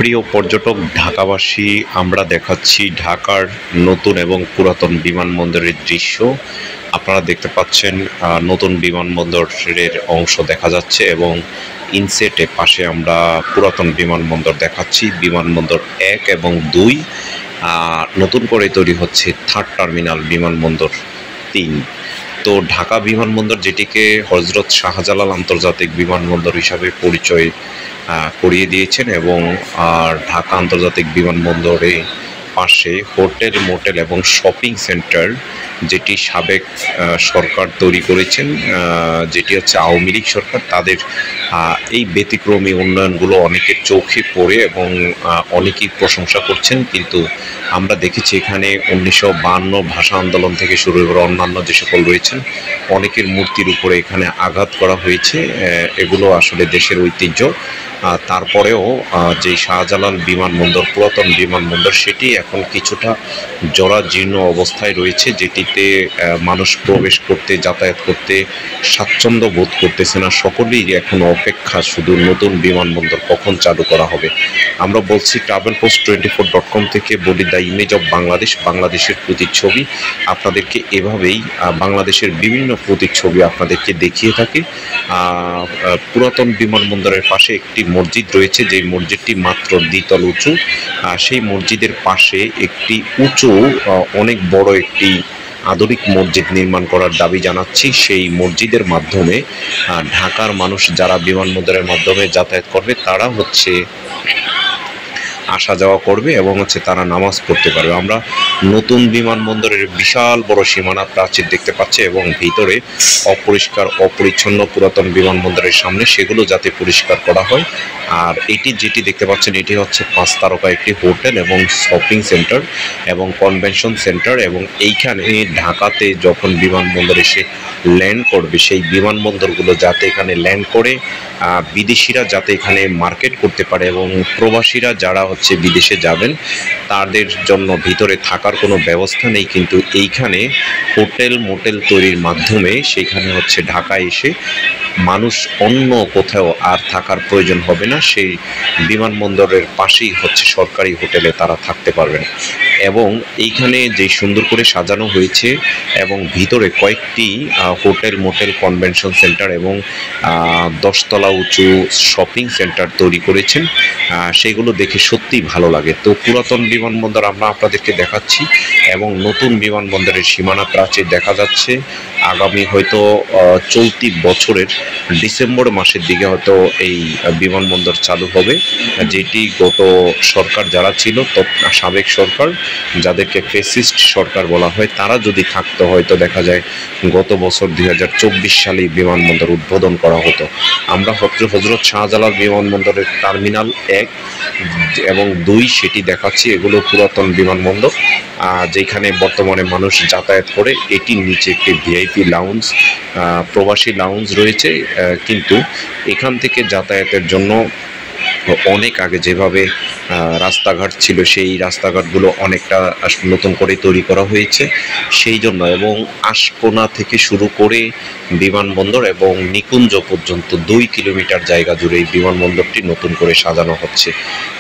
প্রিয় পর্যটক ঢাকাবাসী, আমরা দেখাচ্ছি ঢাকার নতুন এবং পুরাতন বিমানবন্দরের দৃশ্য। আপনারা দেখতে পাচ্ছেন নতুন বিমানবন্দরের অংশ দেখা যাচ্ছে এবং ইনসেটে পাশে আমরা পুরাতন বিমানবন্দর দেখাচ্ছি। বিমানবন্দর 1 এবং 2 নতুন করে তৈরি হচ্ছে থার্ড টার্মিনাল বিমানবন্দর 3। তো ঢাকা বিমানবন্দর, যেটিকে হজরত শাহজালাল আন্তর্জাতিক বিমানবন্দর হিসাবে পরিচয় করিয়ে দিয়েছেন, এবং ঢাকা আন্তর্জাতিক বিমানবন্দরে পাশে হোটেল, মোটেল এবং শপিং সেন্টার, যেটি সাবেক সরকার তৈরি করেছেন, যেটি হচ্ছে আওয়ামী লীগ সরকার। তাদের এই ব্যতিক্রমী উন্নয়নগুলো অনেকের চোখে পড়ে এবং অনেকেই প্রশংসা করছেন। কিন্তু আমরা দেখেছি এখানে 1952 ভাষা আন্দোলন থেকে শুরু করে অন্যান্য যে সকল রয়েছেন, অনেকের মূর্তির উপরে এখানে আঘাত করা হয়েছে। এগুলো আসলে দেশের ঐতিহ্য। তারপরেও যে শাহজালাল বিমানবন্দর, পুরাতন বিমানবন্দর, সেটি এখন কিছুটা জরাজীর্ণ অবস্থায় রয়েছে, যেটিতে মানুষ প্রবেশ করতে, যাতায়াত করতে স্বাচ্ছন্দ্য বোধ করতেছে না। সকলেই এখন অপেক্ষা শুধু নতুন বিমানবন্দর কখন চালু করা হবে। আমরা বলছি travelpost24.com থেকে বলি, দ্য ইমেজ অফ বাংলাদেশ, বাংলাদেশের প্রতিচ্ছবি। আপনাদেরকে এভাবেই বাংলাদেশের বিভিন্ন প্রতিচ্ছবি আপনাদেরকে দেখিয়ে থাকে। পুরাতন বিমানবন্দরের পাশে একটি মসজিদ রয়েছে, যেই মসজিদটি মাত্র 2 তল উঁচু। সেই মসজিদের পাশে একটি উঁচু, অনেক বড় একটি আধুনিক মসজিদ নির্মাণ করার দাবি জানাচ্ছি। সেই মসজিদের মাধ্যমে ঢাকার মানুষ যারা বিমানবন্দরের মাধ্যমে যাতায়াত করবে, তারা আসা যাওয়া করবে এবং তারা নামাজ পড়তে পারবে। আমরা নতুন বিমানবন্দরের বিশাল বড় সীমানা প্রাচীর দেখতে পাচ্ছি এবং ভিতরে অপরিষ্কার অপরিচ্ছন্ন পুরাতন বিমানবন্দরের সামনে সেগুলো যাতে পরিষ্কার করা হয়। আর যেটি দেখতে পাচ্ছেন, এটি হচ্ছে 5 তারকা একটি হোটেল এবং শপিং সেন্টার এবং কনভেনশন সেন্টার। এবং এইখানে ঢাকাতে যখন বিমানবন্দর এসে ল্যান্ড করবে, সেই বিমানবন্দরগুলো যাতে এখানে ল্যান্ড করে বিদেশিরা যাতে এখানে মার্কেট করতে পারে, এবং প্রবাসীরা যারা বিদেশে যাবেন তাদের জন্য ভিতরে থাকার কোনো ব্যবস্থা নেই। কিন্তু এইখানে হোটেল, মোটেল তৈরির মাধ্যমে সেখানে ঢাকায় এসে মানুষ অন্য কোথাও আর থাকার প্রয়োজন হবে না। সেই বিমানবন্দরের পাশেই সরকারি হোটেলে তারা থাকতে পারবেন। এবং এইখানে যে সুন্দর করে সাজানো হয়েছে এবং ভিতরে কয়েকটি হোটেল, মোটেল, কনভেনশন সেন্টার এবং 10 তলা উঁচু শপিং সেন্টার তৈরি করেছেন, সেগুলো দেখে সত্যিই ভালো লাগে। তো পুরাতন বিমানবন্দর আমরা আপনাদেরকে দেখাচ্ছি এবং নতুন বিমানবন্দরের সীমানা প্রাচীর দেখা যাচ্ছে। আগামী হয়তো চলতি বছরের ডিসেম্বর মাসের দিকে হয়তো এই বিমানবন্দর চালু হবে, যেটি গত সরকার যারা ছিল, সাবেক সরকার, যাদেরকে ফ্যাসিস্ট সরকার বলা হয়, তারা যদি থাকতো হয়তো দেখা যায় গত বছর 2024 সালে বিমানবন্দর উদ্বোধন করা হতো। আমরা হজরত শাহজালাল বিমানবন্দরের টার্মিনাল 1 এবং 2 সেটি দেখাচ্ছি। এগুলো পুরাতন বিমানবন্দর, যেখানে বর্তমানে মানুষ যাতায়াত করে। এটির নিচে একটি ভিআইপি লাউঞ্জ, প্রবাসী লাউঞ্জ রয়েছে। কিন্তু এখান থেকে যাতায়াতের জন্য অনেক আগে যেভাবে রাস্তাঘাট ছিল, সেই রাস্তাঘাটগুলো অনেকটা নতুন করে তৈরি করা হয়েছে সেই জন্য। এবং আশকোনা থেকে শুরু করে বিমানবন্দর এবং নিকুঞ্জ পর্যন্ত 2 কিলোমিটার জায়গা জুড়ে এই বিমানবন্দরটি নতুন করে সাজানো হচ্ছে,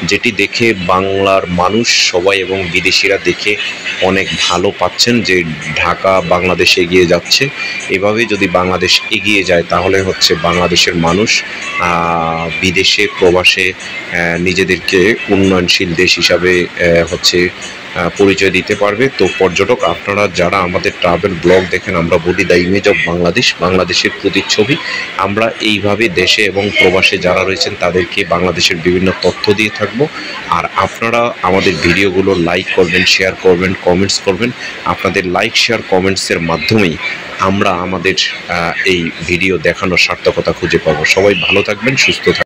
যেটি দেখে বাংলার মানুষ সবাই এবং বিদেশিরা দেখে অনেক ভালো পাচ্ছেন যে ঢাকা বাংলাদেশ এগিয়ে যাচ্ছে। এভাবে যদি বাংলাদেশ এগিয়ে যায় তাহলে বাংলাদেশের মানুষ বিদেশে, প্রবাসে নিজেদেরকে উন্নয়নশীল দেশ হিসাবে পরিচয় দিতে পারবে। তো পর্যটক আপনারা যারা আমাদের ট্রাভেল ব্লগ দেখেন, আমরা বলি দ্য ইমেজ অফ বাংলাদেশ, বাংলাদেশের প্রতিচ্ছবি। আমরা এইভাবে দেশে এবং প্রবাসে যারা রয়েছেন তাদেরকে বাংলাদেশের বিভিন্ন তথ্য দিয়ে থাকবো। আর আপনারা আমাদের ভিডিওগুলো লাইক করবেন, শেয়ার করবেন, কমেন্টস করবেন। আপনাদের লাইক, শেয়ার, কমেন্টসের মাধ্যমেই আমরা আমাদের এই ভিডিও দেখানোর সার্থকতা খুঁজে পাবো। সবাই ভালো থাকবেন, সুস্থ থাকবেন।